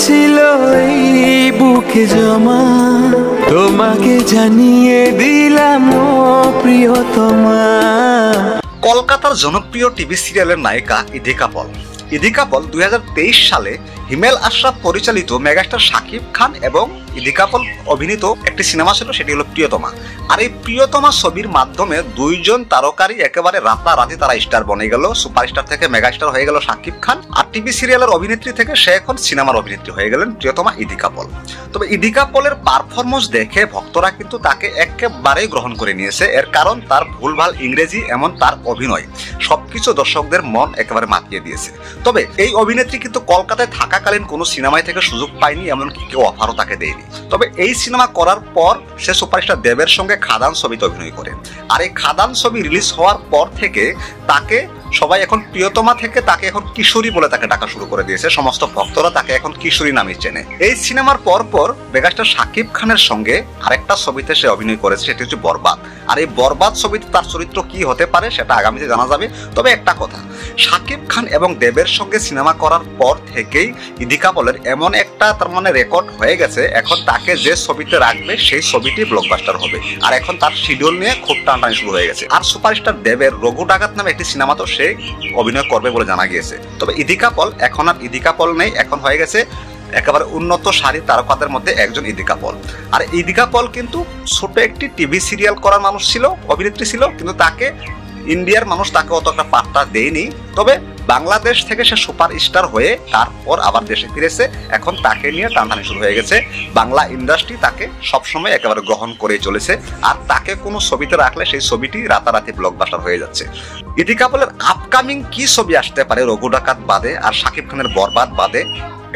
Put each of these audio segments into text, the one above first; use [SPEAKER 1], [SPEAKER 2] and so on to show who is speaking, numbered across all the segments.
[SPEAKER 1] ছিল এই বুকে জমা, তোমাকে জানিয়ে দিলাম ও প্রিয়তমা।
[SPEAKER 2] কলকাতার জনপ্রিয় টিভি সিরিয়ালের নায়িকা ইদিকা পল। ইদিকা পল 2023 সালে হিমেল আশরাফ পরিচালিত মেগাস্টার শাকিব খান এবং ইদিকা পল অভিনীত একটি সিনেমা ছিল, সেটি হলো প্রিয়তমা। আর এই প্রিয়তমা ছবির মাধ্যমে দুইজন তারকারই একেবারে রাতারাতি তারা স্টার বনে গেল। সুপারস্টার থেকে মেগাস্টার হয়ে গেল শাকিব খান, আর টিভি সিরিয়ালের অভিনেত্রী থেকে সে এখন সিনেমার অভিনেত্রী হয়ে গেলেন প্রিয়তমা ইদিকা পল। তবে ইদিকা পলের পারফরমেন্স দেখে ভক্তরা কিন্তু তাকে একেবারেই গ্রহণ করে নিয়েছে। এর কারণ তার ভুলভাল ইংরেজি এমন তার অভিনয় সবকিছু দর্শকদের মন একেবারে মাতিয়ে দিয়েছে। তবে এই অভিনেত্রী কিন্তু কলকাতায় থাকাকালীন কোনো সিনেমায় থেকে সুযোগ পায়নি, এমনকি কেউ অফারও তাকে দেয়নি। তবে এই সিনেমা করার পর সে সুপারস্টার দেবের সঙ্গে খাদান ছবিতে অভিনয় করে। আর এই খাদান ছবি রিলিজ হওয়ার পর থেকে তাকে সবাই এখন প্রিয়তমা থেকে তাকে এখন কিশোরী বলে তাকে ডাকা শুরু করে দিয়েছে। সমস্ত ভক্তরা তাকে এখন কিশোরী নামে চেনে। এই সিনেমার পর মেগাস্টার শাকিব খানের সঙ্গে আরেকটা ছবিতে সে অভিনয় করেছে, সেটি হচ্ছে বরবাদ। আর এই বরবাদ ছবিতে তার চরিত্র কি হতে পারে সেটা আগামীতে জানা যাবে। তবে একটা কথা, শাকিব খান এবং দেবের সঙ্গে সিনেমা করার পর থেকেই ইদিকা পলের এমন একটা তার মানে রেকর্ড হয়ে গেছে, এখন তাকে যে ছবিতে রাখবে সেই ছবিটি ব্লকবাস্টার হবে। আর এখন তার শিডিউল নিয়ে খুব টানাটানি শুরু হয়ে গেছে। আর সুপারস্টার দেবের রঘু ডাকাত নামে একটি সিনেমা তো সে অভিনয় করবে বলে জানা গিয়েছে। তবে ইদিকা পল এখন আর ইদিকা পল নেই, এখন হয়ে গেছে একেবারে উন্নত সারি তারকাদের মধ্যে একজন ইদিকা পল। আর ইদিকা পল কিন্তু ছোট একটি টিভি সিরিয়াল করার মানুষ ছিল, অভিনেত্রী ছিল, কিন্তু তাকে ইন্ডিয়ার মানুষ তাকে অতটা পাত্তা দেয়নি। তবে বাংলাদেশ থেকে সে সুপার স্টার হয়ে তারপর আবার দেশে ফিরেছে। এখন তাকে নিয়ে টানটানি শুরু হয়ে গেছে। বাংলা ইন্ডাস্ট্রি তাকে সবসময় একেবারে গ্রহণ করে চলেছে। আর তাকে কোনো ছবিতে রাখলে সেই ছবিটি রাতারাতি ব্লকবাস্টার হয়ে যাচ্ছে। ইদিকা পলের আপকামিং কি ছবি আসতে পারে রঘু ডাকাত বাদে আর শাকিব খানের বরবাদ বাদে,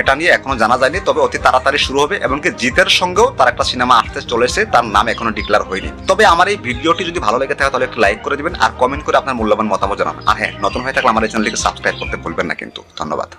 [SPEAKER 2] এটা নিয়ে এখনো জানা যায়নি। তবে অতি তাড়াতাড়ি শুরু হবে, এমনকি জিতের সঙ্গেও তার একটা সিনেমা আসতে চলেছে, তার নাম এখনো ডিক্লেয়ার হয়নি। তবে আমার এই ভিডিওটি যদি ভালো লেগে থাকে তাহলে একটু লাইক করে দিবেন আর কমেন্ট করে আপনার মূল্যবান মতামত জানান। আর হ্যাঁ, নতুন হয়ে থাকলে আমার এই চ্যানেলটিকে সাবস্ক্রাইব করতে ভুলবেন না কিন্তু। ধন্যবাদ।